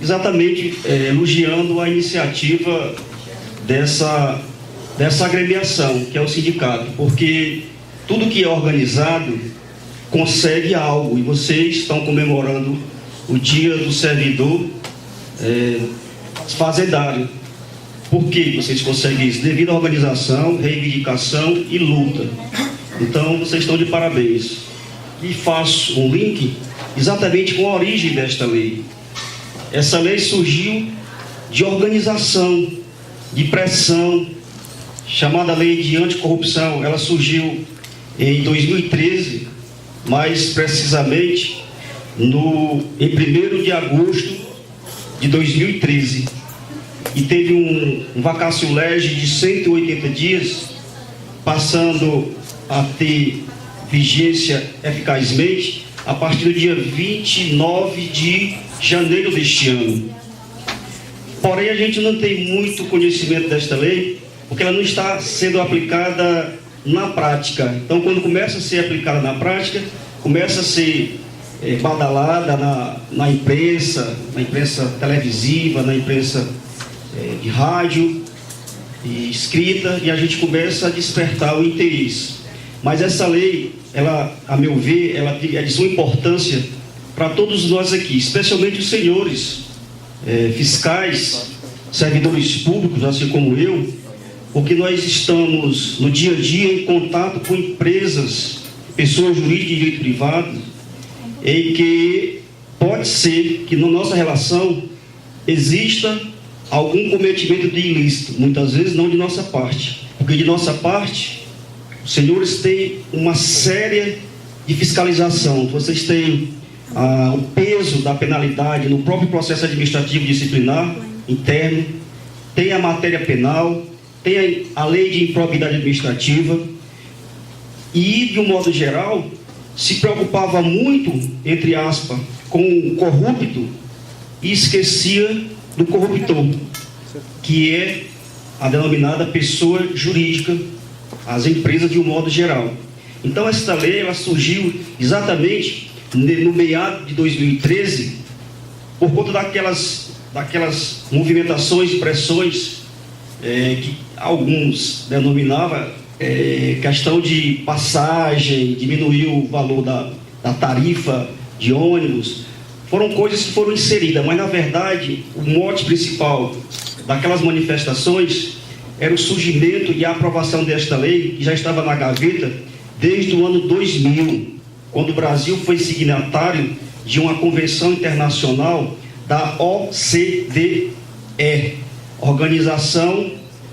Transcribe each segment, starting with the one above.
exatamente elogiando a iniciativa dessa agremiação, que é o sindicato, porque tudo que é organizado consegue algo, e vocês estão comemorando o Dia do Servidor Fazendário. Por que vocês conseguem isso? Devido à organização, reivindicação e luta. Então, vocês estão de parabéns. E faço um link exatamente com a origem desta lei. Essa lei surgiu de organização, de pressão, chamada Lei de Anticorrupção. Ela surgiu em 2013, mais precisamente em 1º de agosto de 2013. E teve um vacatio legis de 180 dias, passando a ter vigência eficazmente a partir do dia 29 de janeiro deste ano. Porém, a gente não tem muito conhecimento desta lei, porque ela não está sendo aplicada na prática. Então, quando começa a ser aplicada na prática, começa a ser badalada na imprensa televisiva, na imprensa de rádio e escrita, e a gente começa a despertar o interesse. Mas essa lei, ela, a meu ver, ela é de suma importância para todos nós aqui, especialmente os senhores fiscais, servidores públicos, assim como eu, porque nós estamos no dia a dia em contato com empresas, pessoas jurídicas de direito privado, em que pode ser que na nossa relação exista algum cometimento de ilícito, muitas vezes não de nossa parte, porque de nossa parte os senhores têm uma série de fiscalização, vocês têm o peso da penalidade no próprio processo administrativo disciplinar interno, tem a matéria penal, tem a lei de improbidade administrativa, e de um modo geral se preocupava muito, entre aspas, com o corrupto e esquecia do corruptor, que é a denominada pessoa jurídica, as empresas de um modo geral. Então esta lei ela surgiu exatamente no meado de 2013 por conta daquelas movimentações e pressões que alguns denominavam questão de passagem, diminuir o valor da tarifa de ônibus. Foram coisas que foram inseridas, mas na verdade o mote principal daquelas manifestações era o surgimento e a aprovação desta lei, que já estava na gaveta desde o ano 2000, quando o Brasil foi signatário de uma convenção internacional da OCDE, Organização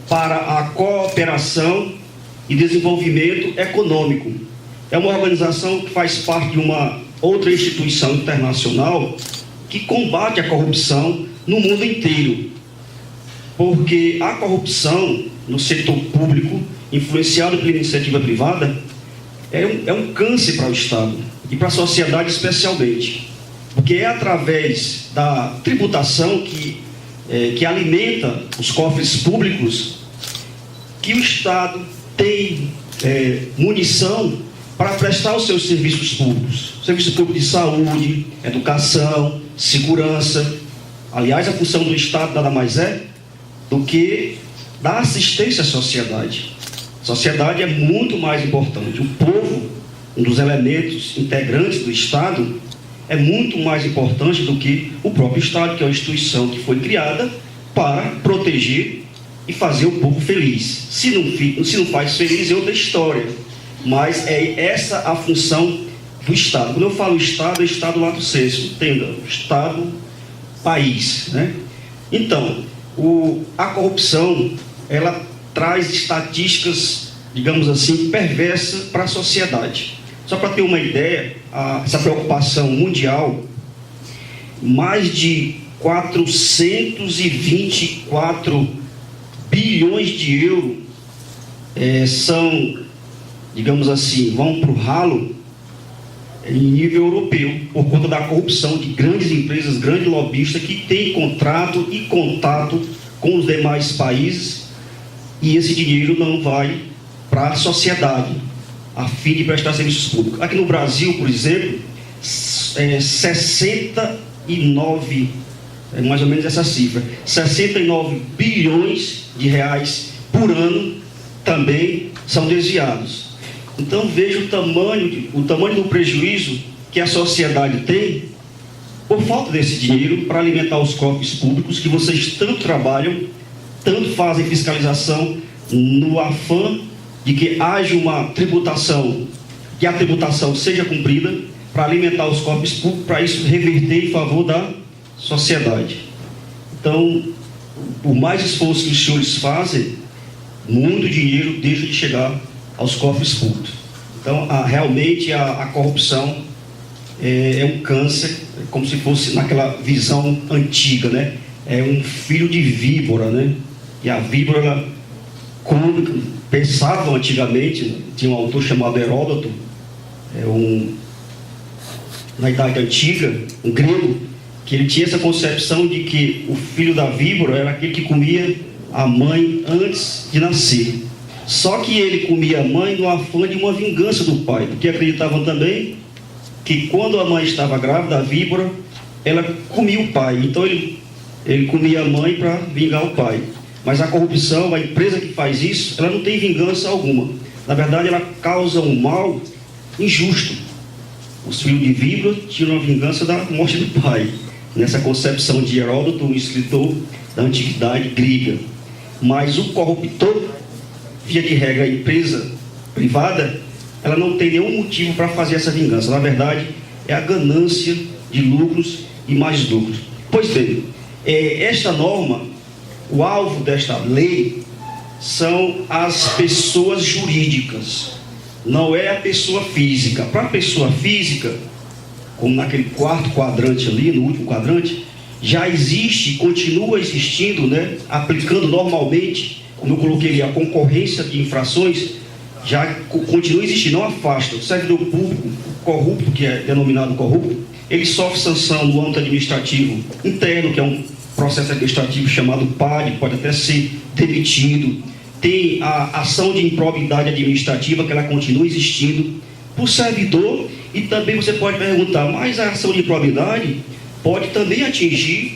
para a Cooperação e Desenvolvimento Econômico. É uma organização que faz parte de uma outra instituição internacional que combate a corrupção no mundo inteiro. Porque a corrupção no setor público, influenciado pela iniciativa privada, é um câncer para o Estado e para a sociedade especialmente. Porque é através da tributação que alimenta os cofres públicos que o Estado tem munição para prestar os seus serviços públicos. Serviço público de saúde, educação, segurança. Aliás, a função do Estado nada mais é do que dar assistência à sociedade. A sociedade é muito mais importante. O povo, um dos elementos integrantes do Estado, é muito mais importante do que o próprio Estado, que é uma instituição que foi criada para proteger e fazer o povo feliz. Se não faz feliz é outra história, mas é essa a função do Estado. Quando eu falo Estado, é Estado lato sensu, entenda, Estado, país, né? Então, a corrupção, ela traz estatísticas, digamos assim, perversas para a sociedade. Só para ter uma ideia, essa preocupação mundial, mais de 424 bilhões de euros são, digamos assim, vão para o ralo em nível europeu, por conta da corrupção de grandes empresas, grandes lobistas que têm contrato e contato com os demais países, e esse dinheiro não vai para a sociedade, a fim de prestar serviços públicos. Aqui no Brasil, por exemplo, 69 é mais ou menos essa cifra, 69 bilhões de reais por ano também são desviados. Então veja o tamanho do prejuízo que a sociedade tem por falta desse dinheiro para alimentar os cofres públicos que vocês tanto trabalham, tanto fazem fiscalização no afã de que haja uma tributação, que a tributação seja cumprida para alimentar os cofres públicos, para isso reverter em favor da sociedade. Então, por mais esforço que os senhores fazem, muito dinheiro deixa de chegar aos cofres públicos. Então, realmente a corrupção é um câncer, como se fosse naquela visão antiga, né? É um filho de víbora, né? E a víbora, como pensavam antigamente, tinha um autor chamado Heródoto, na Idade Antiga, um grego, que ele tinha essa concepção de que o filho da víbora era aquele que comia a mãe antes de nascer. Só que ele comia a mãe no afã de uma vingança do pai, porque acreditavam também que quando a mãe estava grávida, a víbora, ela comia o pai. Então ele comia a mãe para vingar o pai. Mas a corrupção, a empresa que faz isso, ela não tem vingança alguma. Na verdade, ela causa um mal injusto. Os filhos de víbora tiram a vingança da morte do pai. Nessa concepção de Heródoto, um escritor da antiguidade grega. Mas o corruptor, via de regra, a empresa privada, ela não tem nenhum motivo para fazer essa vingança. Na verdade, é a ganância de lucros e mais lucros. Pois bem, esta norma, o alvo desta lei, são as pessoas jurídicas, não é a pessoa física. Para a pessoa física, como naquele quarto quadrante ali, no último quadrante, já existe, continua existindo, né, aplicando normalmente, como eu coloquei ali, a concorrência de infrações, já continua existindo, não afasta. O servidor público corrupto, que é denominado corrupto, ele sofre sanção no âmbito administrativo interno, que é um processo administrativo chamado PAD, pode até ser demitido. Tem a ação de improbidade administrativa, que ela continua existindo por servidor. E também você pode perguntar, mas a ação de improbidade pode também atingir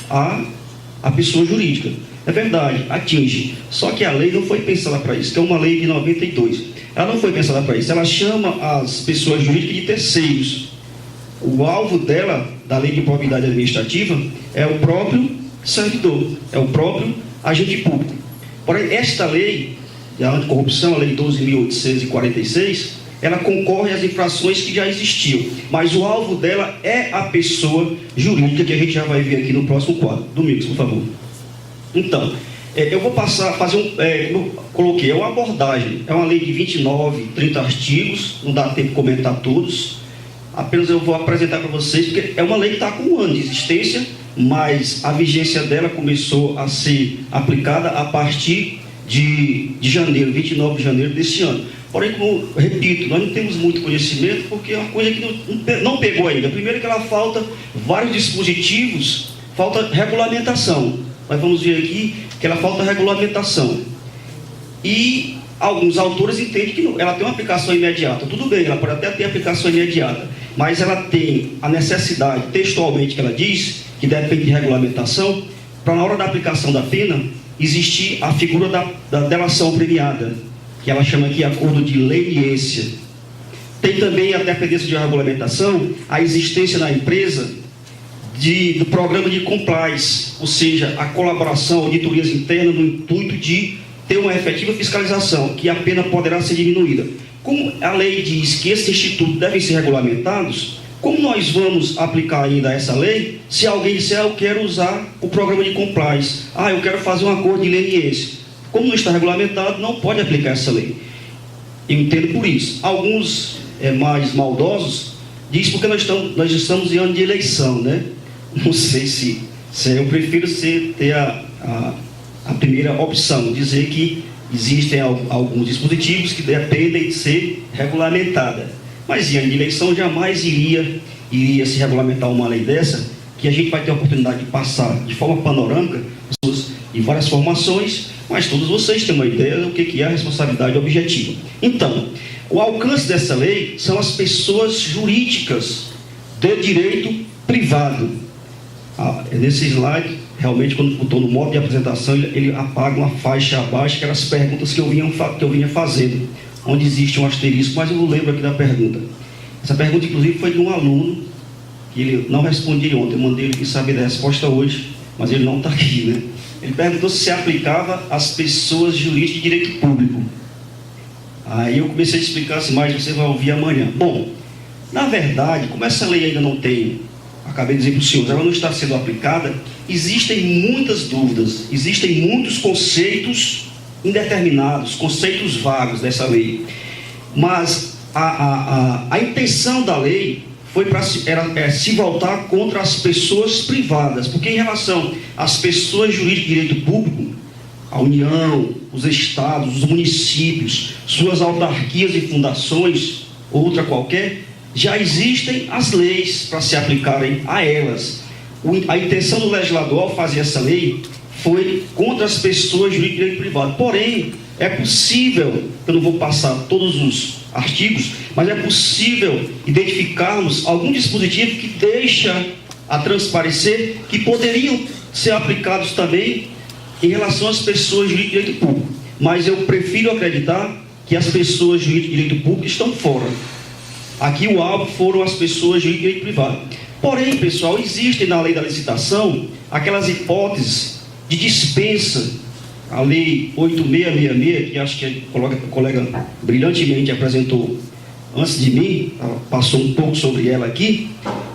a pessoa jurídica. É verdade, atinge. Só que a lei não foi pensada para isso, que é uma lei de 92. Ela não foi pensada para isso. Ela chama as pessoas jurídicas de terceiros. O alvo dela, da lei de improbidade administrativa, é o próprio servidor, é o próprio agente público. Porém, esta lei, a anticorrupção, a lei 12.846, ela concorre às infrações que já existiam. Mas o alvo dela é a pessoa jurídica, que a gente já vai ver aqui no próximo quadro. Domingos, por favor. Então, eu vou fazer eu coloquei, é uma abordagem, é uma lei de 29, 30 artigos, não dá tempo de comentar todos, apenas eu vou apresentar para vocês, porque é uma lei que está com um ano de existência, mas a vigência dela começou a ser aplicada a partir de janeiro, 29 de janeiro desse ano. Porém, como eu repito, nós não temos muito conhecimento, porque é uma coisa que não pegou ainda. Primeiro que ela falta vários dispositivos, falta regulamentação. Nós vamos ver aqui que ela falta regulamentação. E alguns autores entendem que ela tem uma aplicação imediata. Tudo bem, ela pode até ter aplicação imediata, mas ela tem a necessidade, textualmente que ela diz, que depende de regulamentação, para na hora da aplicação da pena, existir a figura da delação premiada, que ela chama aqui acordo de leniência. Tem também a dependência de regulamentação, a existência na empresa do programa de compliance, ou seja, a colaboração, auditorias internas no intuito de ter uma efetiva fiscalização, que a pena poderá ser diminuída. Como a lei diz que esses institutos devem ser regulamentados, como nós vamos aplicar ainda essa lei se alguém disser, eu quero usar o programa de compliance, eu quero fazer um acordo de leniência? Como não está regulamentado, não pode aplicar essa lei. Eu entendo por isso. Alguns mais maldosos dizem porque nós estamos em ano de eleição, né? Não sei se eu prefiro ter a primeira opção, dizer que existem alguns dispositivos que dependem de ser regulamentados. Mas em ano de eleição jamais iria se regulamentar uma lei dessa, que a gente vai ter a oportunidade de passar de forma panorâmica, pessoas de várias formações, mas todos vocês têm uma ideia do que é a responsabilidade objetiva. Então, o alcance dessa lei são as pessoas jurídicas de direito privado. Nesse slide, realmente, quando botou no modo de apresentação, ele apaga uma faixa abaixo, que eram as perguntas que eu vinha fazendo, onde existe um asterisco, mas eu não lembro aqui da pergunta. Essa pergunta, inclusive, foi de um aluno, que ele não respondia ontem, eu mandei ele saber da resposta hoje, mas ele não está aqui, né? Ele perguntou se aplicava às pessoas jurídicas de direito público. Aí eu comecei a explicar assim, mas você vai ouvir amanhã. Bom, na verdade, como essa lei ainda não tem, acabei de dizer para os senhores, ela não está sendo aplicada, existem muitas dúvidas, existem muitos conceitos indeterminados, conceitos vagos dessa lei. Mas a intenção da lei foi para se voltar contra as pessoas privadas, porque em relação às pessoas jurídicas de direito público, a União, os estados, os municípios, suas autarquias e fundações, outra qualquer, já existem as leis para se aplicarem a elas. A intenção do legislador ao fazer essa lei foi contra as pessoas jurídicas de direito privado. Porém, é possível, eu não vou passar todos os artigos, mas é possível identificarmos algum dispositivo que deixa a transparecer que poderiam ser aplicados também em relação às pessoas jurídicas de direito público. Mas eu prefiro acreditar que as pessoas jurídicas de direito público estão fora. Aqui o alvo foram as pessoas jurídicas de direito privado. Porém, pessoal, existem na lei da licitação aquelas hipóteses de dispensa. A lei 8666, que acho que a colega brilhantemente apresentou antes de mim, passou um pouco sobre ela aqui.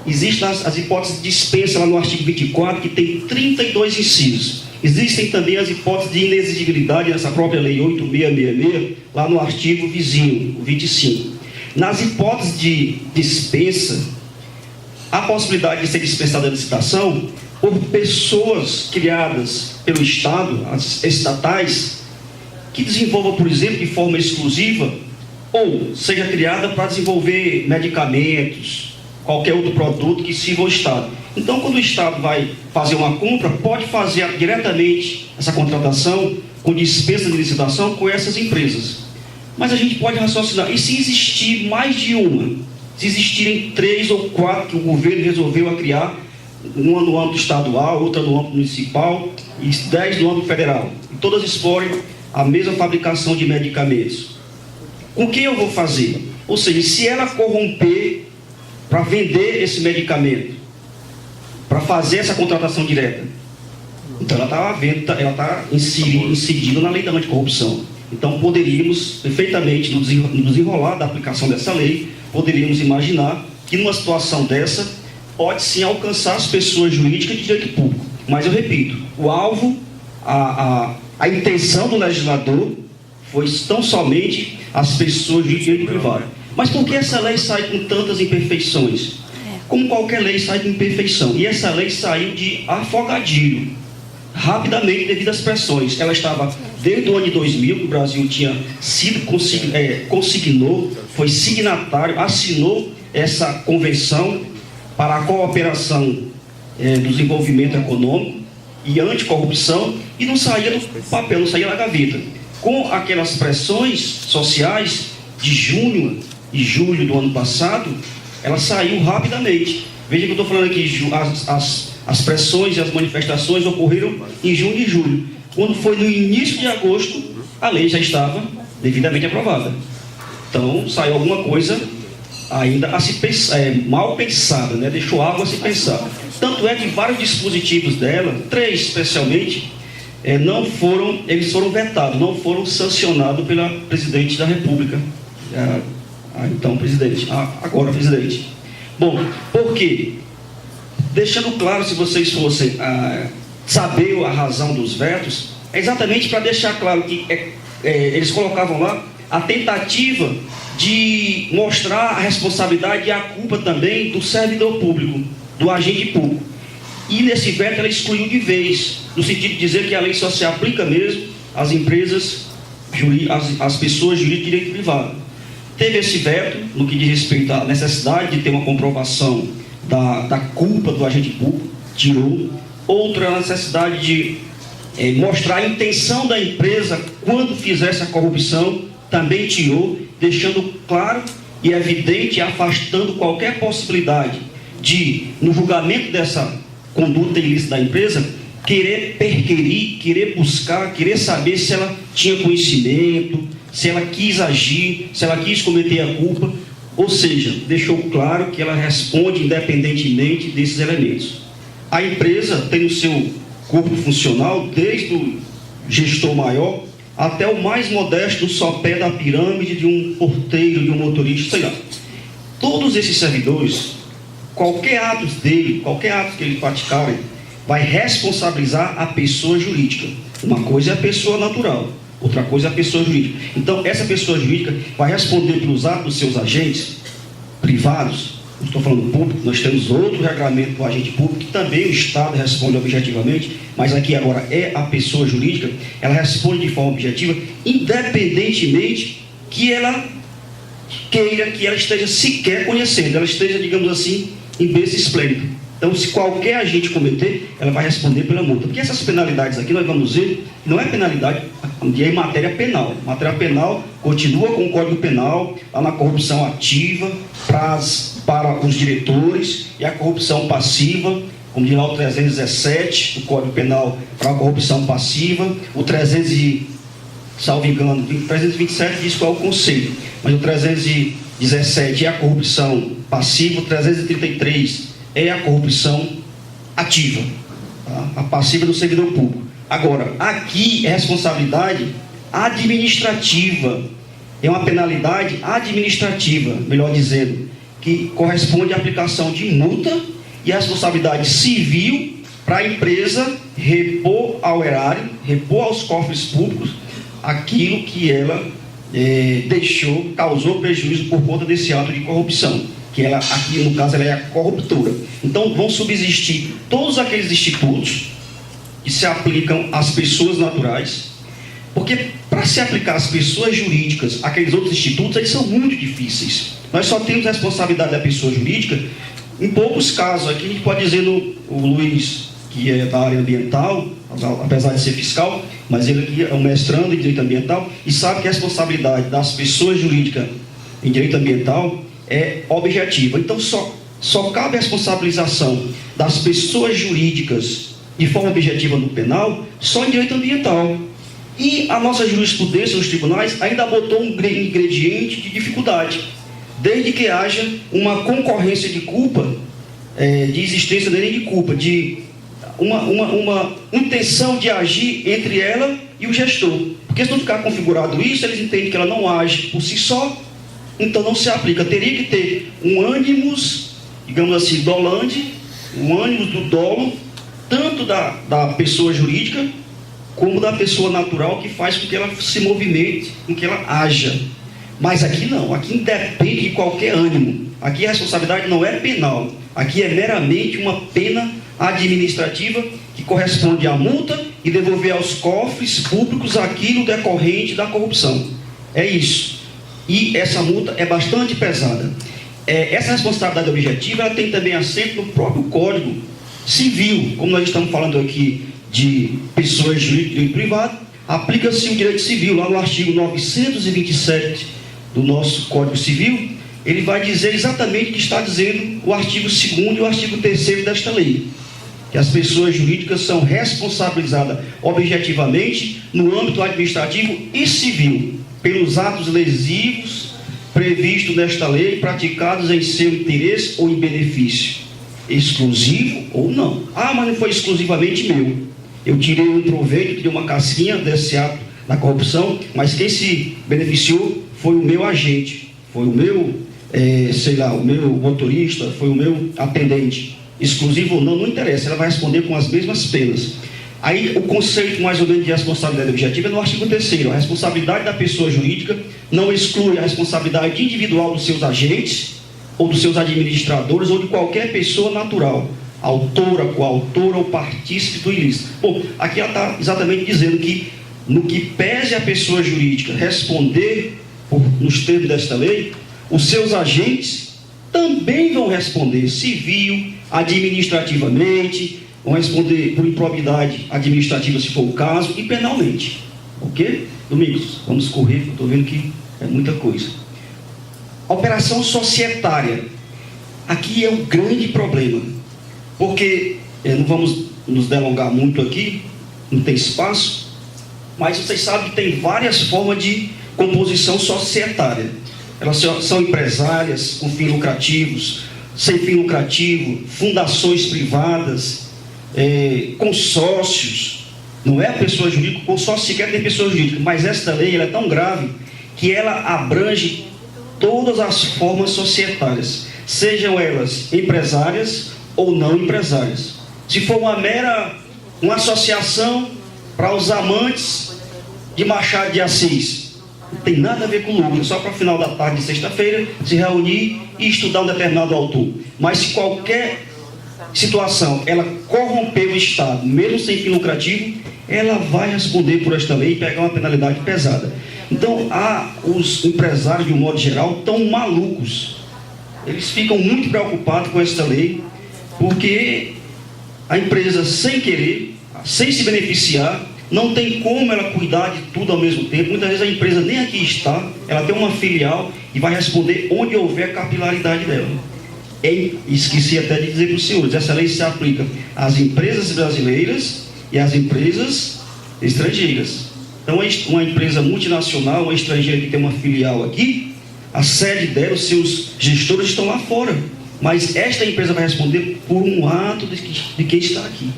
Existem as hipóteses de dispensa lá no artigo 24, que tem 32 incisos. Existem também as hipóteses de inexigibilidade nessa própria lei 8666, lá no artigo vizinho, 25. Nas hipóteses de dispensa, a possibilidade de ser dispensada a licitação por pessoas criadas pelo Estado, as estatais, que desenvolvam, por exemplo, de forma exclusiva, ou seja criada para desenvolver medicamentos, qualquer outro produto que sirva ao Estado. Então, quando o Estado vai fazer uma compra, pode fazer diretamente essa contratação com dispensa de licitação com essas empresas. Mas a gente pode raciocinar, e se existir mais de uma? Se existirem 3 ou 4 que o governo resolveu criar, uma no âmbito estadual, outra no âmbito municipal e 10 no âmbito federal, e todas explorem a mesma fabricação de medicamentos, com quem eu vou fazer? Ou seja, se ela corromper para vender esse medicamento, para fazer essa contratação direta, então ela está incidindo na lei da anticorrupção. Então poderíamos, perfeitamente, no desenrolar da aplicação dessa lei, poderíamos imaginar que numa situação dessa, pode sim alcançar as pessoas jurídicas de direito público. Mas eu repito, o alvo, a intenção do legislador foi tão somente as pessoas de direito privado. Mas por que essa lei sai com tantas imperfeições? Como qualquer lei sai com imperfeição. E essa lei saiu de afogadilho, rapidamente devido às pressões. Ela estava desde o ano de 2000, que o Brasil tinha sido consignou, foi signatário, assinou essa convenção para a cooperação do desenvolvimento econômico e anticorrupção, e não saía do papel, não saía da gaveta. Com aquelas pressões sociais de junho e julho do ano passado, ela saiu rapidamente. Veja que eu estou falando aqui, as pressões e as manifestações ocorreram em junho e julho. Quando foi no início de agosto, a lei já estava devidamente aprovada. Então, saiu alguma coisa ainda a se pensar, mal pensada, né? Deixou algo a se pensar. Tanto é que vários dispositivos dela, 3 especialmente, eles foram vetados, não foram sancionados pela presidente da República, então presidente, agora presidente. Bom, por quê? Deixando claro, se vocês fossem saber a razão dos vetos, é exatamente para deixar claro que eles colocavam lá a tentativa de mostrar a responsabilidade e a culpa também do servidor público, do agente público. E nesse veto ela excluiu de vez, no sentido de dizer que a lei só se aplica mesmo às empresas, às pessoas jurídicas de direito privado. Teve esse veto no que diz respeito à necessidade de ter uma comprovação da culpa do agente público, tirou. Outra, a necessidade de mostrar a intenção da empresa quando fizesse a corrupção, também tirou, deixando claro e evidente, afastando qualquer possibilidade de, no julgamento conduta ilícita da empresa, querer perquerir, querer buscar, querer saber se ela tinha conhecimento, se ela quis agir, se ela quis cometer a culpa, ou seja, deixou claro que ela responde independentemente desses elementos. A empresa tem o seu corpo funcional, desde o gestor maior até o mais modesto sopé da pirâmide de um porteiro, de um motorista, sei lá. Todos esses servidores, qualquer ato dele, qualquer ato que eles praticarem, vai responsabilizar a pessoa jurídica. Uma coisa é a pessoa natural, outra coisa é a pessoa jurídica. Então, essa pessoa jurídica vai responder pelos atos dos seus agentes privados. Não estou falando público, nós temos outro regulamento para o agente público, que também o Estado responde objetivamente, mas aqui agora é a pessoa jurídica, ela responde de forma objetiva, independentemente que ela queira, que ela esteja sequer conhecendo, ela esteja, digamos assim, em berço esplêndido. Então, se qualquer agente cometer, ela vai responder pela multa. Porque essas penalidades aqui, nós vamos ver, não é penalidade de matéria penal. Matéria penal continua com o Código Penal, lá na corrupção ativa, para os diretores, e a corrupção passiva, como diz lá o 317 do Código Penal, para a corrupção passiva, o 327 diz qual é o conceito, mas o 317 é a corrupção passiva, o 333 é a corrupção ativa, tá? A passiva do servidor público. Agora, aqui é responsabilidade administrativa, é uma penalidade administrativa, melhor dizendo, que corresponde à aplicação de multa e a responsabilidade civil para a empresa repor ao erário, repor aos cofres públicos aquilo que ela causou prejuízo por conta desse ato de corrupção. Que ela, aqui no caso, ela é a corruptora. Então, vão subsistir todos aqueles institutos que se aplicam às pessoas naturais, porque para se aplicar às pessoas jurídicas, aqueles outros institutos, eles são muito difíceis. Nós só temos a responsabilidade da pessoa jurídica em poucos casos. Aqui a gente pode dizer o Luiz, que é da área ambiental, apesar de ser fiscal, mas ele aqui é um mestrando em direito ambiental e sabe que a responsabilidade das pessoas jurídicas em direito ambiental é objetiva. Então só cabe a responsabilização das pessoas jurídicas de forma objetiva no penal só em direito ambiental. E a nossa jurisprudência nos tribunais ainda botou um ingrediente de dificuldade, desde que haja uma concorrência de culpa, de existência nem de culpa, de uma intenção de agir entre ela e o gestor. Porque se não ficar configurado isso, eles entendem que ela não age por si só, então não se aplica. Teria que ter um ânimos, digamos assim, dolante, um ânimos do dolo, tanto da pessoa jurídica, como da pessoa natural, que faz com que ela se movimente, com que ela haja. Mas aqui não, aqui independe de qualquer ânimo. Aqui a responsabilidade não é penal, aqui é meramente uma pena administrativa que corresponde à multa e devolver aos cofres públicos aquilo decorrente da corrupção. É isso. E essa multa é bastante pesada. Essa responsabilidade objetiva ela tem também assento no próprio Código Civil. Como nós estamos falando aqui de pessoas jurídicas e direito privado, aplica-se o direito civil. Lá no artigo 927 do nosso Código Civil, ele vai dizer exatamente o que está dizendo o artigo 2º e o artigo 3º desta lei, que as pessoas jurídicas são responsabilizadas objetivamente no âmbito administrativo e civil pelos atos lesivos previstos nesta lei, praticados em seu interesse ou em benefício exclusivo ou não. Mas não foi exclusivamente meu. Eu tirei um proveito, tirei uma casquinha desse ato da corrupção, mas quem se beneficiou foi o meu agente, foi o meu, o meu motorista, foi o meu atendente. Exclusivo ou não, não interessa, ela vai responder com as mesmas penas. Aí o conceito mais ou menos de responsabilidade objetiva é no artigo 3º. A responsabilidade da pessoa jurídica não exclui a responsabilidade individual dos seus agentes, ou dos seus administradores, ou de qualquer pessoa natural, autora, coautora ou partícipe do ilícito. Bom, aqui ela está exatamente dizendo que, no que pese a pessoa jurídica responder nos termos desta lei, os seus agentes também vão responder civil, administrativamente, vão responder por improbidade administrativa, se for o caso, e penalmente. Ok? Domingos, vamos correr, porque eu estou vendo que é muita coisa. Operação societária. Aqui é um grande problema, porque não vamos nos delongar muito aqui, não tem espaço, mas vocês sabem que tem várias formas de composição societária. Elas são empresárias com fins lucrativos, sem fim lucrativo, fundações privadas, consórcios. Não é a pessoa jurídica, o consórcio sequer tem pessoa jurídica, mas esta lei ela é tão grave que ela abrange todas as formas societárias, sejam elas empresárias ou não empresárias. Se for uma associação para os amantes de Machado de Assis, não tem nada a ver com lucro, só para o final da tarde de sexta-feira se reunir e estudar um determinado autor. Mas se qualquer situação ela corromper o Estado, mesmo sem fim lucrativo, ela vai responder por esta lei e pegar uma penalidade pesada. Então, os empresários, de um modo geral, estão malucos. Eles ficam muito preocupados com esta lei, porque a empresa, sem querer, sem se beneficiar, não tem como ela cuidar de tudo ao mesmo tempo. Muitas vezes a empresa nem aqui está, ela tem uma filial e vai responder onde houver capilaridade dela. Esqueci até de dizer para os senhores, essa lei se aplica às empresas brasileiras e às empresas estrangeiras. Então, uma empresa multinacional, uma estrangeira que tem uma filial aqui, a sede dela, os seus gestores estão lá fora. Mas esta empresa vai responder por um ato de quem está aqui.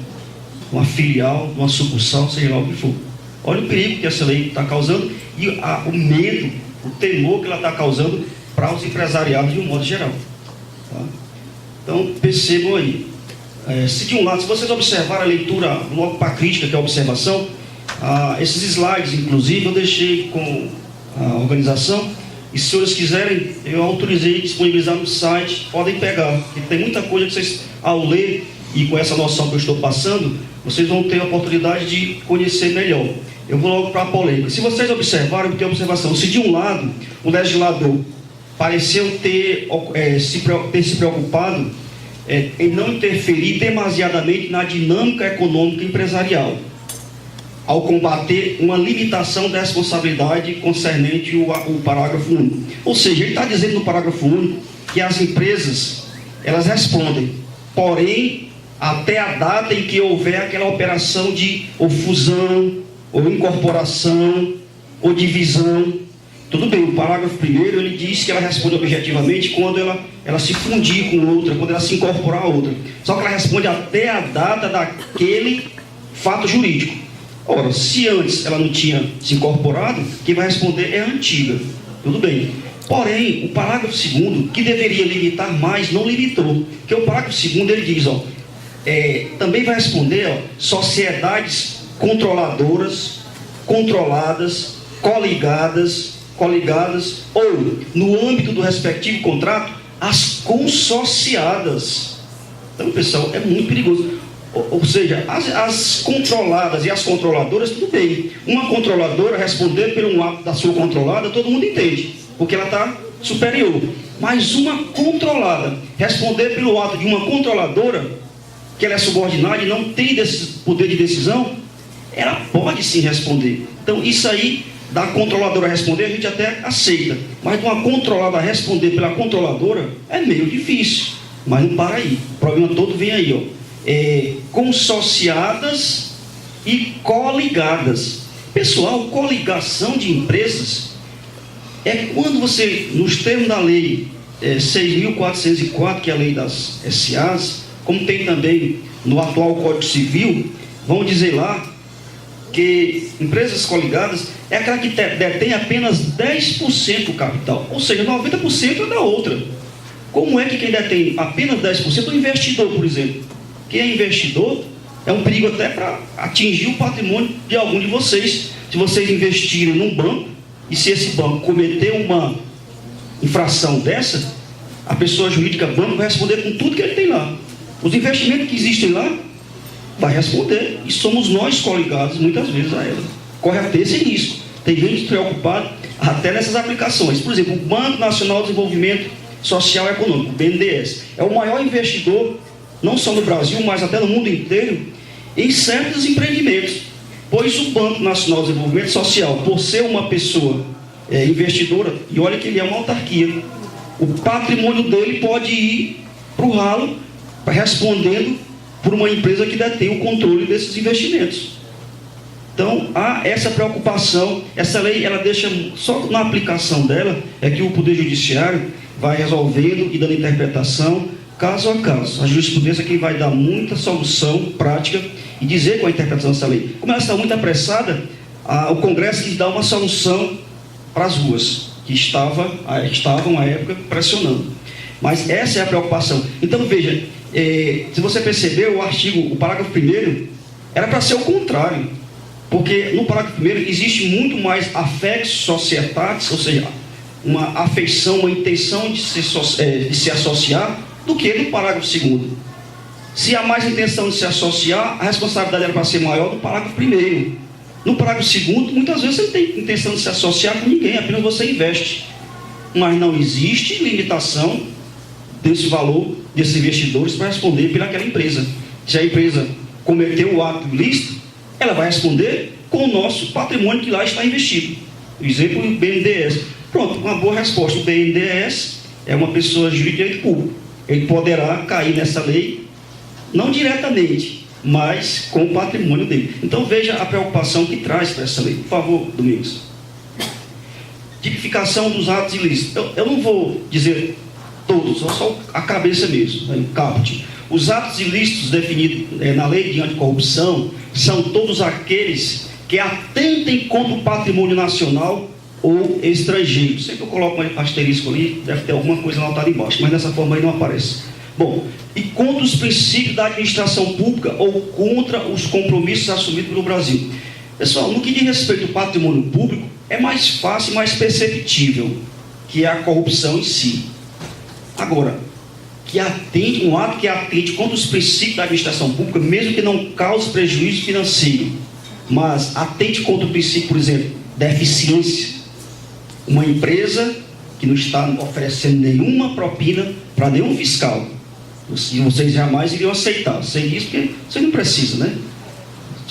Uma filial, uma sucursal, seja lá o que for. Olha o perigo que essa lei está causando e o medo, o temor que ela está causando para os empresariados de um modo geral. Tá? Então, percebam aí. Se de um lado, se vocês observarem a leitura, logo para a crítica, que é a observação, esses slides, inclusive, eu deixei com a organização, e se os senhores quiserem, eu autorizei disponibilizar no site, podem pegar, porque tem muita coisa que vocês, ao ler, e com essa noção que eu estou passando, vocês vão ter a oportunidade de conhecer melhor. Eu vou logo para a polêmica. Se vocês observarem, tem observação, se de um lado, o legislador pareceu ter se preocupado em não interferir demasiadamente na dinâmica econômica empresarial, ao combater uma limitação da responsabilidade concernente o parágrafo único. Ou seja, ele está dizendo no parágrafo único que as empresas, elas respondem, porém, até a data em que houver aquela operação de ou fusão, ou incorporação, ou divisão. Tudo bem, o parágrafo primeiro, ele diz que ela responde objetivamente quando ela se fundir com outra, quando ela se incorporar a outra. Só que ela responde até a data daquele fato jurídico. Ora, se antes ela não tinha se incorporado, quem vai responder é a antiga. Tudo bem. Porém, o parágrafo 2º, que deveria limitar mais, não limitou. Porque o parágrafo 2º, ele diz, também vai responder, sociedades controladoras, controladas, coligadas, ou, no âmbito do respectivo contrato, as consorciadas. Então, pessoal, é muito perigoso. Ou seja, as controladas e as controladoras, tudo bem. Uma controladora responder por um ato da sua controlada, todo mundo entende, porque ela está superior. Mas uma controlada responder pelo ato de uma controladora, que ela é subordinada e não tem poder de decisão, ela pode sim responder. Então, isso aí, da controladora responder, a gente até aceita. Mas de uma controlada responder pela controladora, é meio difícil. Mas não para aí. O problema todo vem aí, consorciadas e coligadas. Pessoal, coligação de empresas é quando você, nos termos da lei 6.404, que é a lei das SAs, como tem também no atual Código Civil, vão dizer lá que empresas coligadas é aquela que detém apenas 10% do capital, ou seja, 90% é da outra. Como é que quem detém apenas 10%? O investidor, por exemplo. Quem é investidor é um perigo até para atingir o patrimônio de algum de vocês. Se vocês investirem num banco, e se esse banco cometer uma infração dessa, a pessoa jurídica banco vai responder com tudo que ele tem lá. Os investimentos que existem lá, vai responder. E somos nós coligados, muitas vezes, a ela. Corre a ter esse risco. Tem gente preocupada até nessas aplicações. Por exemplo, o Banco Nacional de Desenvolvimento Social e Econômico, BNDES, é o maior investidor, não só no Brasil, mas até no mundo inteiro, em certos empreendimentos. Pois o Banco Nacional de Desenvolvimento Social, por ser uma pessoa investidora, e olha que ele é uma autarquia, o patrimônio dele pode ir para o ralo, respondendo por uma empresa que detém o controle desses investimentos. Então, há essa preocupação. Essa lei, ela deixa, só na aplicação dela, é que o Poder Judiciário vai resolvendo e dando interpretação, caso a caso. A jurisprudência é quem vai dar muita solução prática e dizer qual é a interpretação dessa lei. Como ela está muito apressada, o Congresso quis dar uma solução para as ruas, que estavam, à época, pressionando. Mas essa é a preocupação. Então, veja, se você percebeu, o parágrafo 1º, era para ser o contrário. Porque no parágrafo 1º existe muito mais affectio societatis, ou seja, uma afeição, uma intenção de se associar, do que no parágrafo 2º. Se há mais intenção de se associar, a responsabilidade era para ser maior do parágrafo 1º. No parágrafo 2º, muitas vezes você não tem intenção de se associar com ninguém, apenas você investe. Mas não existe limitação desse valor desses investidores para responder pelaquela empresa. Se a empresa cometeu o ato ilícito, ela vai responder com o nosso patrimônio que lá está investido. Por exemplo, o BNDES. Pronto, uma boa resposta. O BNDES é uma pessoa jurídica de direito público. Ele poderá cair nessa lei, não diretamente, mas com o patrimônio dele. Então veja a preocupação que traz para essa lei. Por favor, Domingos. Tipificação dos atos ilícitos. Eu não vou dizer todos, só a cabeça mesmo, o caput. Os atos ilícitos definidos na lei de anticorrupção são todos aqueles que atentem contra o patrimônio nacional ou estrangeiro. Sempre eu coloco um asterisco ali, deve ter alguma coisa anotada embaixo, mas dessa forma aí não aparece. Bom, e contra os princípios da administração pública ou contra os compromissos assumidos pelo Brasil. Pessoal, no que diz respeito ao patrimônio público, é mais fácil e mais perceptível, que é a corrupção em si. Agora, um ato que atente contra os princípios da administração pública, mesmo que não cause prejuízo financeiro, mas atente contra o princípio, por exemplo, da eficiência. Uma empresa que não está oferecendo nenhuma propina para nenhum fiscal. E vocês jamais iriam aceitar. Sei disso porque você não precisa, né?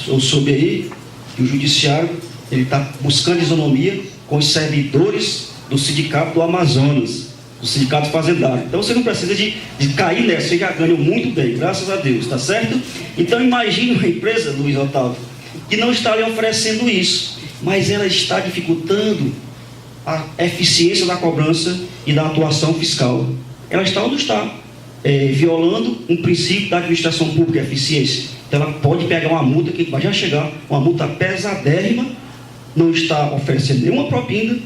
Eu soube aí que o judiciário está buscando isonomia com os servidores do sindicato do Amazonas, do sindicato fazendário. Então você não precisa de cair nessa, você já ganhou muito bem, graças a Deus, tá certo? Então imagine uma empresa, Luiz Otávio, que não está lhe oferecendo isso, mas ela está dificultando a eficiência da cobrança e da atuação fiscal. Ela está onde está, violando um princípio da administração pública, eficiência. Então ela pode pegar uma multa que vai já chegar, uma multa pesadérrima, não está oferecendo nenhuma propina,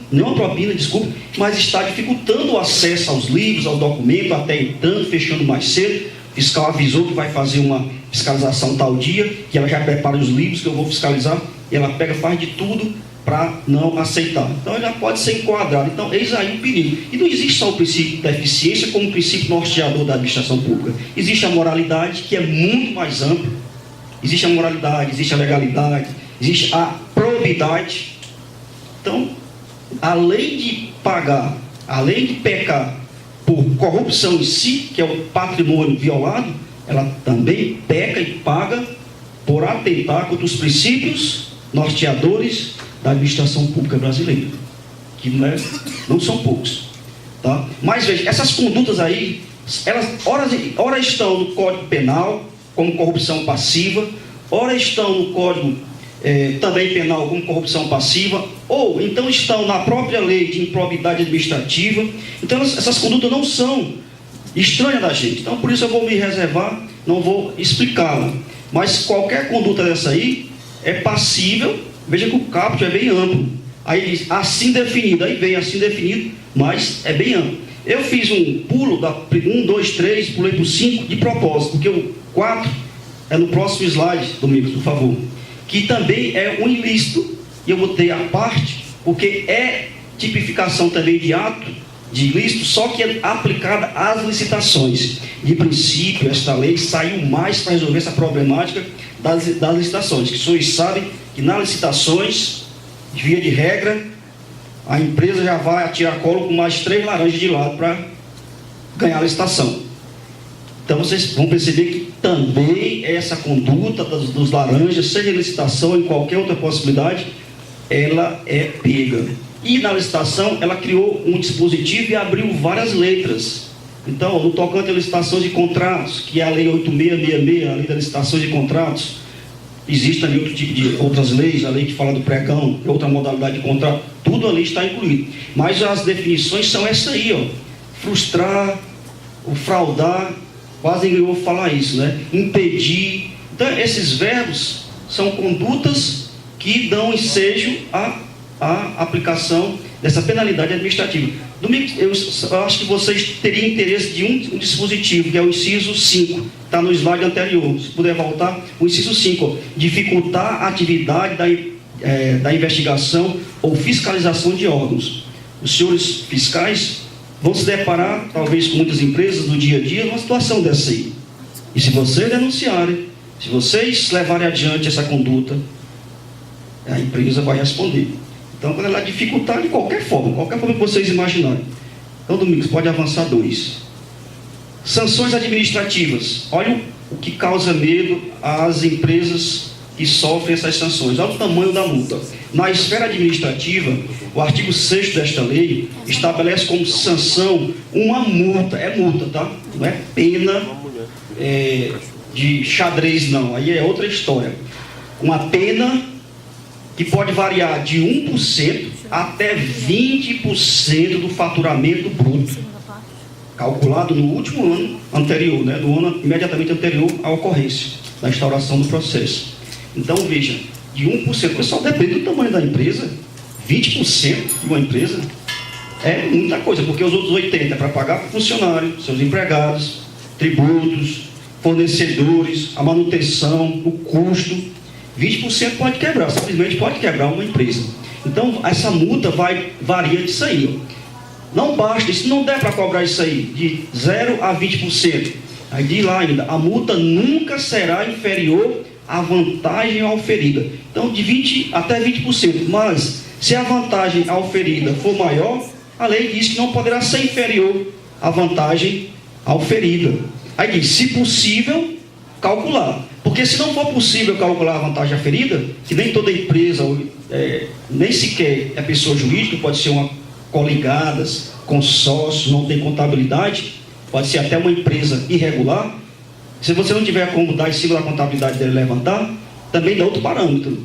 mas está dificultando o acesso aos livros, ao documento, até então, fechando mais cedo. O fiscal avisou que vai fazer uma fiscalização tal dia, que ela já prepara os livros que eu vou fiscalizar, e ela faz de tudo para não aceitar. Então ela pode ser enquadrada. Então eis aí o perigo. E não existe só o princípio da eficiência como um princípio norteador da administração pública. Existe a moralidade, que é muito mais ampla. Existe a moralidade, existe a legalidade, existe a probidade. Então, além de pecar por corrupção em si, que é o patrimônio violado, ela também peca e paga por atentar contra os princípios norteadores da administração pública brasileira, que não são poucos, tá? Mas veja, essas condutas aí, elas ora estão no Código Penal como corrupção passiva, ora estão no Código também penal como corrupção passiva, ou então estão na própria lei de improbidade administrativa. Então essas condutas não são estranhas da gente. Então por isso eu vou me reservar, não vou explicá-la. Mas qualquer conduta dessa aí é passível. Veja que o caput é bem amplo. Aí diz assim definido, aí vem assim definido, mas é bem amplo. Eu fiz um pulo da 1, 2, 3, pulei para o 5 de propósito, porque o 4 é no próximo slide, Domingos, por favor, que também é um ilícito, e eu botei a parte, porque é tipificação também de ato de ilícito, só que é aplicada às licitações. De princípio, esta lei saiu mais para resolver essa problemática das licitações, que vocês sabem que nas licitações, via de regra, a empresa já vai atirar colo com mais 3 laranjas de lado para ganhar a licitação. Então vocês vão perceber que também essa conduta dos laranjas, seja em licitação ou em qualquer outra possibilidade, ela é pega. E na licitação ela criou um dispositivo e abriu várias letras. Então, no tocante a licitações de contratos, que é a Lei 8666, a Lei das Licitações de Contratos, existe também outro tipo de outras leis, a lei que fala do pregão, que é outra modalidade de contrato, tudo ali está incluído. Mas as definições são essa aí, ó. Frustrar, o fraudar, quase ninguém ouve falar isso, né? Impedir. Então, esses verbos são condutas que dão ensejo à aplicação dessa penalidade administrativa. Domingos, eu acho que vocês teriam interesse de um dispositivo, que é o inciso 5, está no slide anterior, se puder voltar, o inciso 5, ó, dificultar a atividade da investigação ou fiscalização de órgãos. Os senhores fiscais vão se deparar, talvez com muitas empresas no dia a dia, numa situação dessa aí. E se vocês denunciarem, se vocês levarem adiante essa conduta, a empresa vai responder. Então, quando ela dificultar de qualquer forma que vocês imaginarem. Então, Domingos, pode avançar 2. Sanções administrativas. Olha o que causa medo às empresas que sofrem essas sanções. Olha o tamanho da multa. Na esfera administrativa, o artigo 6º desta lei estabelece como sanção uma multa. É multa, tá? Não é pena de xadrez, não. Aí é outra história. Uma pena que pode variar de 1% até 20% do faturamento bruto, calculado no último ano anterior, né, do ano imediatamente anterior à ocorrência da instauração do processo. Então, veja, de 1%, pessoal, depende do tamanho da empresa, 20% de uma empresa é muita coisa, porque os outros 80% é para pagar funcionário, seus empregados, tributos, fornecedores, a manutenção, o custo. 20% pode quebrar, simplesmente pode quebrar uma empresa. Então, essa multa varia disso aí. Ó. Não basta, se não der para cobrar isso aí, de 0% a 20%, aí diz lá ainda, a multa nunca será inferior à vantagem auferida. Então, de 20% até 20%. Mas, se a vantagem auferida for maior, a lei diz que não poderá ser inferior à vantagem auferida. Aí diz, se possível, calcular. Porque se não for possível calcular a vantagem aferida, que nem toda empresa, nem sequer é pessoa jurídica, pode ser uma coligadas, consórcio, não tem contabilidade, pode ser até uma empresa irregular. Se você não tiver como dar em cima da contabilidade dele levantar, também dá outro parâmetro.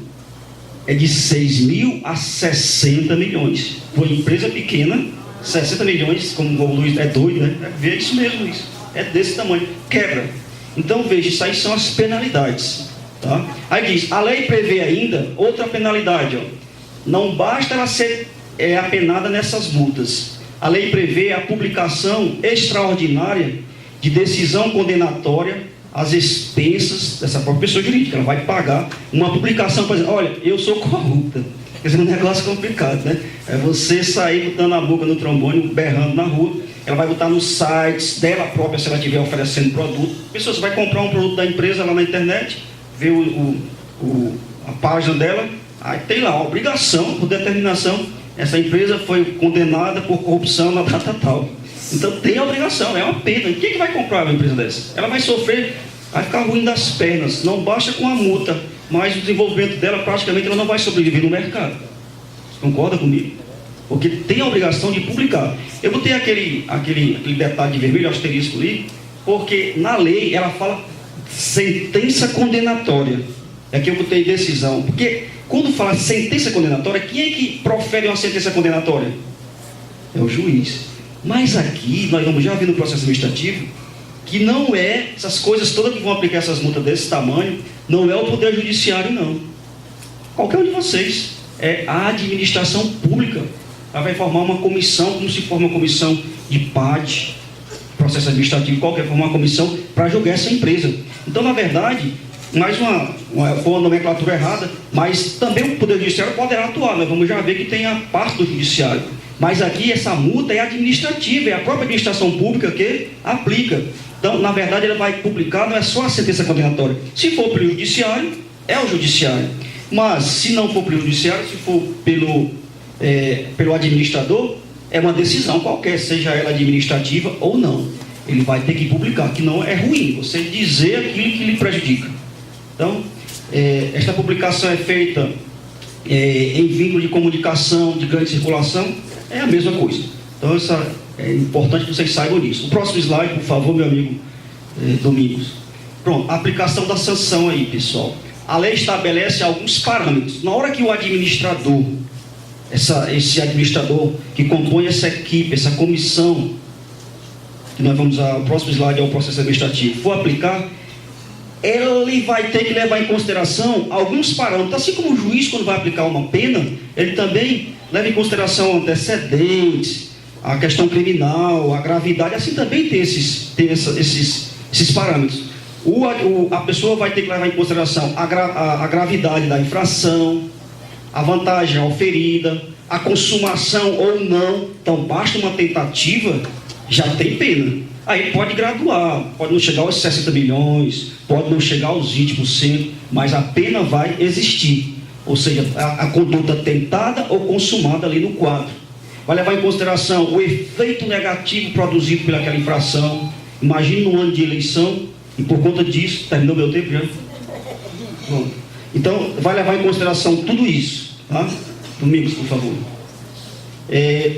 É de 6 mil a 60 milhões. Para uma empresa pequena, 60 milhões, como o Luiz é doido, né? É isso mesmo, isso. É desse tamanho. Quebra. Então, veja, isso aí são as penalidades. Tá? Aí diz, a lei prevê ainda outra penalidade. Ó. Não basta ela ser apenada nessas multas. A lei prevê a publicação extraordinária de decisão condenatória às expensas dessa própria pessoa jurídica. Ela vai pagar uma publicação para dizer, olha, eu sou corrupta. Quer dizer, um negócio complicado, né? É você sair botando a boca no trombone, berrando na rua. Ela vai botar nos sites dela própria, se ela estiver oferecendo produto. A pessoa vai comprar um produto da empresa lá na internet, vê a página dela, aí tem lá a obrigação, por determinação, essa empresa foi condenada por corrupção na data tal. Então tem a obrigação, é uma pena. E quem vai comprar uma empresa dessa? Ela vai sofrer, vai ficar ruim das pernas. Não basta com a multa, mas o desenvolvimento dela, praticamente, ela não vai sobreviver no mercado. Você concorda comigo? Porque tem a obrigação de publicar. Eu botei aquele detalhe de vermelho, asterisco ali, porque na lei ela fala sentença condenatória. Aqui eu botei decisão. Porque quando fala sentença condenatória, quem é que profere uma sentença condenatória? É o juiz. Mas aqui, nós vamos já ver no processo administrativo, que não é essas coisas todas que vão aplicar essas multas desse tamanho, não é o Poder Judiciário, não. Qualquer um de vocês. É a administração pública. Ela vai formar uma comissão, como se forma uma comissão de PAD, processo administrativo, qualquer forma, uma comissão para julgar essa empresa. Então, na verdade, mais foi uma nomenclatura errada, mas também o Poder Judiciário poderá atuar. Nós vamos já ver que tem a parte do Judiciário. Mas aqui essa multa é administrativa, é a própria administração pública que aplica. Então, na verdade, ela vai publicar, não é só a sentença condenatória. Se for pelo Judiciário, é o Judiciário. Mas, se não for pelo Judiciário, se for pelo administrador, é uma decisão qualquer, seja ela administrativa ou não. Ele vai ter que publicar, que não é ruim, você dizer aquilo que lhe prejudica. Então, esta publicação é feita em vínculo de comunicação, de grande circulação, é a mesma coisa. Então, É importante que vocês saibam disso. O próximo slide, por favor, meu amigo Domingos. Pronto, a aplicação da sanção aí, pessoal. A lei estabelece alguns parâmetros. Na hora que o administrador, esse administrador que compõe essa equipe, essa comissão, que nós vamos usar, o próximo slide é o processo administrativo, for aplicar, ele vai ter que levar em consideração alguns parâmetros. Assim como o juiz, quando vai aplicar uma pena, ele também leva em consideração antecedentes, a questão criminal, a gravidade, assim também tem esses parâmetros. A pessoa vai ter que levar em consideração a gravidade da infração, a vantagem auferida, a consumação ou não. Então, basta uma tentativa, já tem pena. Aí pode graduar, pode não chegar aos 60 milhões, pode não chegar aos 20%, mas a pena vai existir. Ou seja, a conduta tentada ou consumada ali no quadro. Vai levar em consideração o efeito negativo produzido pelaquela infração. Imagine num ano de eleição, e por conta disso, terminou meu tempo já? Bom, então, vai levar em consideração tudo isso. Tá? Domingos, por favor.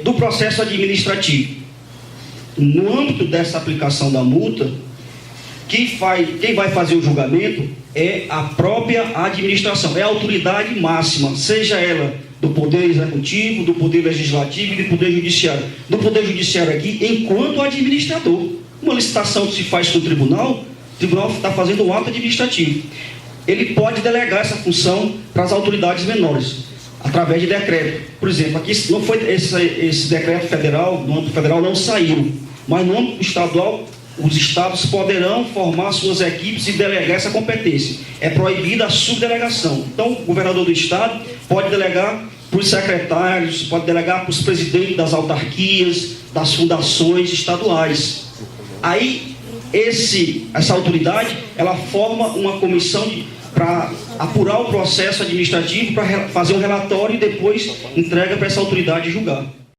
Do processo administrativo. No âmbito dessa aplicação da multa, quem vai fazer o julgamento é a própria administração, é a autoridade máxima, seja ela do Poder Executivo, do Poder Legislativo e do Poder Judiciário. Do Poder Judiciário aqui, enquanto administrador. Uma licitação que se faz com o tribunal está fazendo um ato administrativo. Ele pode delegar essa função para as autoridades menores, através de decreto. Por exemplo, aqui não foi esse decreto federal, no âmbito federal não saiu, mas no âmbito estadual, os estados poderão formar suas equipes e delegar essa competência. É proibida a subdelegação. Então, o governador do estado pode delegar para os secretários, pode delegar para os presidentes das autarquias, das fundações estaduais. Aí, essa autoridade, ela forma uma comissão para apurar o processo administrativo, para fazer um relatório e depois entrega para essa autoridade julgar.